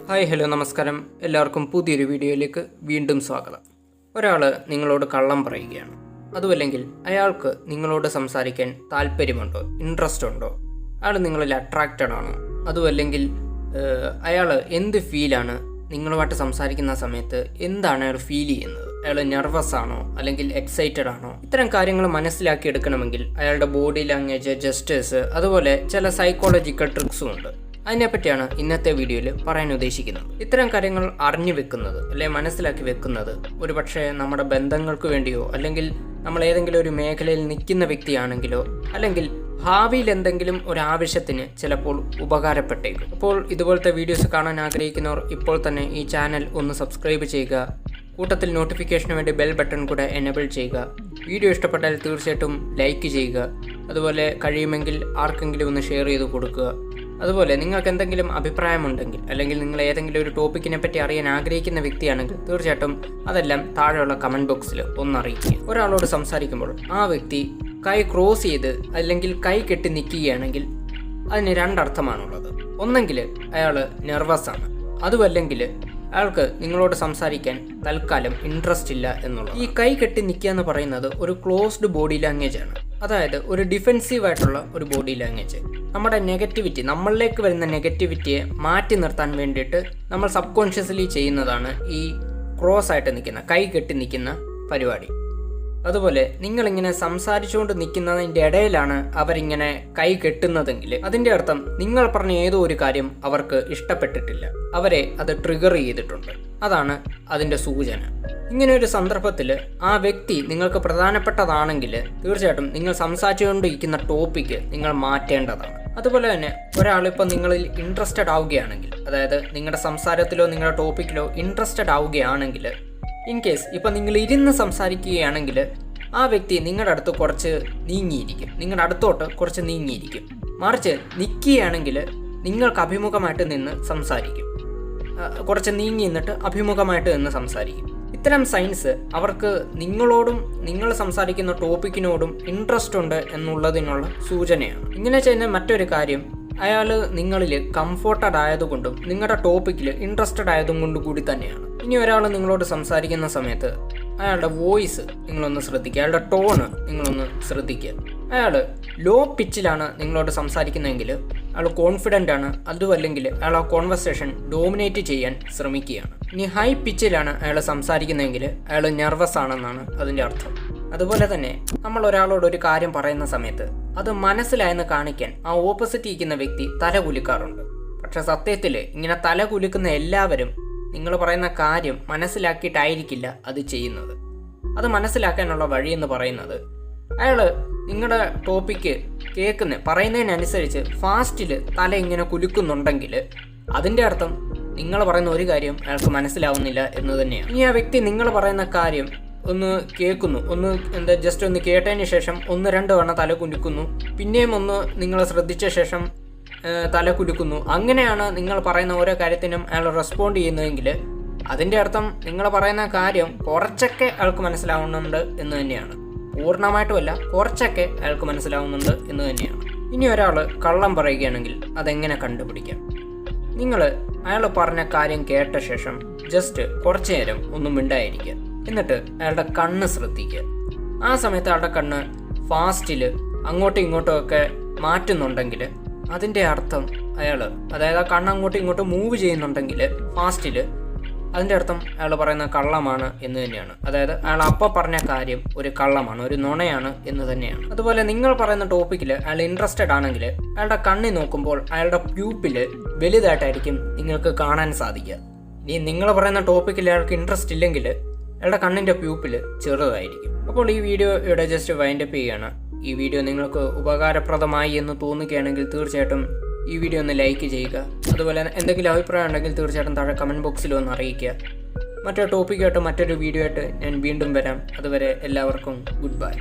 Hi hello നമസ്കാരം. എല്ലാവർക്കും പുതിയൊരു വീഡിയോയിലേക്ക് വീണ്ടും സ്വാഗതം. ഒരാൾ നിങ്ങളോട് കള്ളം പറയുകയാണ്. അതുമല്ലെങ്കിൽ അയാൾക്ക് നിങ്ങളോട് സംസാരിക്കാൻ താല്പര്യമുണ്ടോ, ഇൻട്രസ്റ്റ് ഉണ്ടോ, അയാൾ നിങ്ങളിൽ അട്രാക്റ്റഡ് ആണോ, അതുമല്ലെങ്കിൽ അയാൾ എന്ത് ഫീലാണ് നിങ്ങളുമായിട്ട് സംസാരിക്കുന്ന സമയത്ത് എന്താണ് അയാൾ ഫീൽ ചെയ്യുന്നത്, അയാൾ നെർവസ് ആണോ അല്ലെങ്കിൽ എക്സൈറ്റഡ് ആണോ, ഇത്തരം കാര്യങ്ങൾ മനസ്സിലാക്കി എടുക്കണമെങ്കിൽ അയാളുടെ ബോഡി ലാംഗ്വേജ്, ജസ്റ്റേഴ്സ്, അതുപോലെ ചില സൈക്കോളജിക്കൽ ട്രിക്സും ഉണ്ട്. അതിനെപ്പറ്റിയാണ് ഇന്നത്തെ വീഡിയോയിൽ പറയാൻ ഉദ്ദേശിക്കുന്നത്. ഇത്തരം കാര്യങ്ങൾ അറിഞ്ഞു വെക്കുന്നത് അല്ലെങ്കിൽ മനസ്സിലാക്കി വെക്കുന്നത് ഒരുപക്ഷെ നമ്മുടെ ബന്ധങ്ങൾക്ക് വേണ്ടിയോ, അല്ലെങ്കിൽ നമ്മൾ ഏതെങ്കിലും ഒരു മേഖലയിൽ നിൽക്കുന്ന വ്യക്തിയാണെങ്കിലോ, അല്ലെങ്കിൽ ഭാവിയിൽ എന്തെങ്കിലും ഒരു ആവശ്യത്തിന് ചിലപ്പോൾ ഉപകാരപ്പെട്ടേക്കും. അപ്പോൾ ഇതുപോലത്തെ വീഡിയോസ് കാണാൻ ആഗ്രഹിക്കുന്നവർ ഇപ്പോൾ തന്നെ ഈ ചാനൽ ഒന്ന് സബ്സ്ക്രൈബ് ചെയ്യുക. കൂട്ടത്തിൽ നോട്ടിഫിക്കേഷന് വേണ്ടി ബെൽ ബട്ടൺ കൂടെ എനേബിൾ ചെയ്യുക. വീഡിയോ ഇഷ്ടപ്പെട്ടാൽ തീർച്ചയായിട്ടും ലൈക്ക് ചെയ്യുക. അതുപോലെ കഴിയുമെങ്കിൽ ആർക്കെങ്കിലും ഒന്ന് ഷെയർ ചെയ്ത് കൊടുക്കുക. അതുപോലെ നിങ്ങൾക്ക് എന്തെങ്കിലും അഭിപ്രായമുണ്ടെങ്കിൽ, അല്ലെങ്കിൽ നിങ്ങൾ ഏതെങ്കിലും ഒരു ടോപ്പിക്കിനെ പറ്റി അറിയാൻ ആഗ്രഹിക്കുന്ന വ്യക്തിയാണെങ്കിൽ തീർച്ചയായിട്ടും അതെല്ലാം താഴെയുള്ള കമൻറ്റ് ബോക്സിൽ ഒന്നറിയിക്കുക. ഒരാളോട് സംസാരിക്കുമ്പോൾ ആ വ്യക്തി കൈ ക്രോസ് ചെയ്ത് അല്ലെങ്കിൽ കൈ കെട്ടി നിൽക്കുകയാണെങ്കിൽ അതിന് രണ്ടർത്ഥമാണുള്ളത്. ഒന്നെങ്കിൽ അയാൾ നെർവസ് ആണ്, അതുമല്ലെങ്കിൽ അയാൾക്ക് നിങ്ങളോട് സംസാരിക്കാൻ തൽക്കാലം ഇൻട്രസ്റ്റ് ഇല്ല എന്നുള്ളത്. ഈ കൈ കെട്ടി നിൽക്കുക എന്ന് പറയുന്നത് ഒരു ക്ലോസ്ഡ് ബോഡി ലാംഗ്വേജ് ആണ്. അതായത് ഒരു ഡിഫെൻസീവ് ആയിട്ടുള്ള ഒരു ബോഡി ലാംഗ്വേജ്. നമ്മുടെ നെഗറ്റിവിറ്റി, നമ്മളിലേക്ക് വരുന്ന നെഗറ്റിവിറ്റിയെ മാറ്റി നിർത്താൻ വേണ്ടിയിട്ട് നമ്മൾ സബ് കോൺഷ്യസ്ലി ചെയ്യുന്നതാണ് ഈ ക്രോസ് ആയിട്ട് നിൽക്കുന്ന, കൈ കെട്ടി നിൽക്കുന്ന പരിപാടി. അതുപോലെ നിങ്ങളിങ്ങനെ സംസാരിച്ചുകൊണ്ട് നിൽക്കുന്നതിൻ്റെ ഇടയിലാണ് അവരിങ്ങനെ കൈ കെട്ടുന്നതെങ്കിൽ അതിൻ്റെ അർത്ഥം നിങ്ങൾ പറഞ്ഞ ഏതോ ഒരു കാര്യം അവർക്ക് ഇഷ്ടപ്പെട്ടിട്ടില്ല, അവരെ അത് ട്രിഗർ ചെയ്തിട്ടുണ്ട്. അതാണ് അതിൻ്റെ സൂചന. ഇങ്ങനെ ഒരു സന്ദർഭത്തിൽ ആ വ്യക്തി നിങ്ങൾക്ക് പ്രധാനപ്പെട്ടതാണെങ്കിൽ തീർച്ചയായിട്ടും നിങ്ങൾ സംസാരിച്ചുകൊണ്ടിരിക്കുന്ന ടോപ്പിക്ക് നിങ്ങൾ മാറ്റേണ്ടതാണ്. അതുപോലെ തന്നെ ഒരാളിപ്പോൾ നിങ്ങളിൽ ഇൻട്രസ്റ്റഡ് ആവുകയാണെങ്കിൽ, അതായത് നിങ്ങളുടെ സംസാരത്തിലോ നിങ്ങളുടെ ടോപ്പിക്കിലോ ഇൻട്രസ്റ്റഡ് ആവുകയാണെങ്കിൽ, ഇൻ കേസ് ഇപ്പം നിങ്ങൾ ഇരുന്ന് സംസാരിക്കുകയാണെങ്കിൽ ആ വ്യക്തി നിങ്ങളുടെ അടുത്ത് കുറച്ച് നീങ്ങിയിരിക്കും, നിങ്ങളുടെ അടുത്തോട്ട് കുറച്ച് നീങ്ങിയിരിക്കും. മറിച്ച് നിൽക്കുകയാണെങ്കിൽ നിങ്ങൾക്ക് അഭിമുഖമായിട്ട് നിന്ന് സംസാരിക്കും, കുറച്ച് നീങ്ങി നിന്നിട്ട് അഭിമുഖമായിട്ട് നിന്ന് സംസാരിക്കും. ഇത്തരം സൈൻസ് അവർക്ക് നിങ്ങളോടും നിങ്ങൾ സംസാരിക്കുന്ന ടോപ്പിക്കിനോടും ഇൻട്രസ്റ്റ് ഉണ്ട് എന്നുള്ളതിനുള്ള സൂചനയാണ്. ഇങ്ങനെ ചെയ്യുന്ന മറ്റൊരു കാര്യം, അയാൾ നിങ്ങളിൽ കംഫോർട്ടഡ് ആയതുകൊണ്ടും നിങ്ങളുടെ ടോപ്പിക്കിൽ ഇൻട്രസ്റ്റഡ് ആയതും കൊണ്ട് കൂടി തന്നെയാണ്. ഇനി ഒരാൾ നിങ്ങളോട് സംസാരിക്കുന്ന സമയത്ത് അയാളുടെ വോയിസ് നിങ്ങളൊന്ന് ശ്രദ്ധിക്കുക, അയാളുടെ ടോണ് നിങ്ങളൊന്ന് ശ്രദ്ധിക്കുക. അയാൾ ലോ പിച്ചിലാണ് നിങ്ങളോട് സംസാരിക്കുന്നതെങ്കിൽ അയാൾ കോൺഫിഡൻ്റ് ആണ്, അതുമല്ലെങ്കിൽ അയാൾ ആ കോൺവെർസേഷൻ ഡോമിനേറ്റ് ചെയ്യാൻ ശ്രമിക്കുകയാണ്. ഇനി ഹൈ പിച്ചിലാണ് അയാൾ സംസാരിക്കുന്നതെങ്കിൽ അയാൾ നെർവസ് ആണെന്നാണ് അതിൻ്റെ അർത്ഥം. അതുപോലെ തന്നെ നമ്മൾ ഒരാളോട് ഒരു കാര്യം പറയുന്ന സമയത്ത് അത് മനസ്സിലായെന്ന് കാണിക്കാൻ ആ ഓപ്പോസിറ്റ് ഇരിക്കുന്ന വ്യക്തി തല കുലുക്കാറുണ്ട്. പക്ഷെ സത്യത്തിൽ ഇങ്ങനെ തല കുലുക്കുന്ന എല്ലാവരും നിങ്ങൾ പറയുന്ന കാര്യം മനസ്സിലാക്കിയിട്ടായിരിക്കില്ല അത് ചെയ്യുന്നത്. അത് മനസ്സിലാക്കാനുള്ള വഴിയെന്ന് പറയുന്നത്, അയാൾ നിങ്ങളുടെ ടോപ്പിക്ക് പറയുന്നതിനനുസരിച്ച് ഫാസ്റ്റിൽ തല ഇങ്ങനെ കുലുക്കുന്നുണ്ടെങ്കിൽ അതിൻ്റെ അർത്ഥം നിങ്ങൾ പറയുന്ന ഒരു കാര്യം അയാൾക്ക് മനസ്സിലാവുന്നില്ല എന്ന് തന്നെയാണ്. ഇനി ആ വ്യക്തി നിങ്ങൾ പറയുന്ന കാര്യം ഒന്ന് കേൾക്കുന്നു, ജസ്റ്റ് ഒന്ന് കേട്ടതിന് ശേഷം 1-2 തവണ തല കുലുക്കുന്നു, പിന്നെയും ഒന്ന് നിങ്ങൾ ശ്രദ്ധിച്ച ശേഷം തല കുലുക്കുന്നു, അങ്ങനെയാണ് നിങ്ങൾ പറയുന്ന ഓരോ കാര്യത്തിനും അയാൾ റെസ്പോണ്ട് ചെയ്യുന്നതെങ്കിൽ അതിൻ്റെ അർത്ഥം നിങ്ങൾ പറയുന്ന കാര്യം കുറച്ചൊക്കെ അയാൾക്ക് മനസ്സിലാവുന്നുണ്ട് എന്ന് തന്നെയാണ്. പൂർണ്ണമായിട്ടുമല്ല, കുറച്ചൊക്കെ അയാൾക്ക് മനസ്സിലാവുന്നുണ്ട് എന്ന് തന്നെയാണ്. ഇനി ഒരാൾ കള്ളം പറയുകയാണെങ്കിൽ അതെങ്ങനെ കണ്ടുപിടിക്കാം? നിങ്ങൾ അയാൾ പറഞ്ഞ കാര്യം കേട്ട ശേഷം ജസ്റ്റ് കുറച്ചു നേരം ഒന്നും മിണ്ടായിരിക്കുക, എന്നിട്ട് അയാളുടെ കണ്ണ് ശ്രദ്ധിക്കുക. ആ സമയത്ത് അയാളുടെ കണ്ണ് ഫാസ്റ്റിൽ അങ്ങോട്ടും ഇങ്ങോട്ടും ഒക്കെ മാറ്റുന്നുണ്ടെങ്കിൽ അതിൻ്റെ അർത്ഥം അതായത് ആ കണ്ണ് അങ്ങോട്ടും ഇങ്ങോട്ടും മൂവ് ചെയ്യുന്നുണ്ടെങ്കിൽ ഫാസ്റ്റിൽ, അതിൻ്റെ അർത്ഥം അയാൾ പറയുന്ന കള്ളമാണ് എന്ന് തന്നെയാണ്. അതായത് അയാൾ അപ്പം പറഞ്ഞ കാര്യം ഒരു കള്ളമാണ്, ഒരു നുണയാണ് എന്ന് തന്നെയാണ്. അതുപോലെ നിങ്ങൾ പറയുന്ന ടോപ്പിക്കിൽ അയാൾ ഇൻട്രസ്റ്റഡ് ആണെങ്കിൽ അയാളുടെ കണ്ണിൽ നോക്കുമ്പോൾ അയാളുടെ പ്യൂപ്പിൽ വലുതായിട്ടായിരിക്കും നിങ്ങൾക്ക് കാണാൻ സാധിക്കുക. ഇനി നിങ്ങൾ പറയുന്ന ടോപ്പിക്കിൽ അയാൾക്ക് ഇൻട്രസ്റ്റ് ഇല്ലെങ്കിൽ അയാളുടെ കണ്ണിൻ്റെ പ്യൂപ്പിൽ ചെറുതായിരിക്കും. അപ്പോൾ ഈ വീഡിയോ ഇവിടെ ജസ്റ്റ് വൈൻഡപ്പ് ചെയ്യുകയാണ്. ഈ വീഡിയോ നിങ്ങൾക്ക് ഉപകാരപ്രദമായി എന്ന് തോന്നുകയാണെങ്കിൽ തീർച്ചയായിട്ടും ഈ വീഡിയോ ഒന്ന് ലൈക്ക് ചെയ്യുക. അതുപോലെ എന്തെങ്കിലും അഭിപ്രായം ഉണ്ടെങ്കിൽ തീർച്ചയായിട്ടും താഴെ കമൻറ്റ് ബോക്സിൽ ഒന്ന് അറിയിക്കുക. മറ്റൊരു ടോപ്പിക്കായിട്ട് മറ്റൊരു വീഡിയോ ആയിട്ട് ഞാൻ വീണ്ടും വരാം. അതുവരെ എല്ലാവർക്കും ഗുഡ് ബൈ.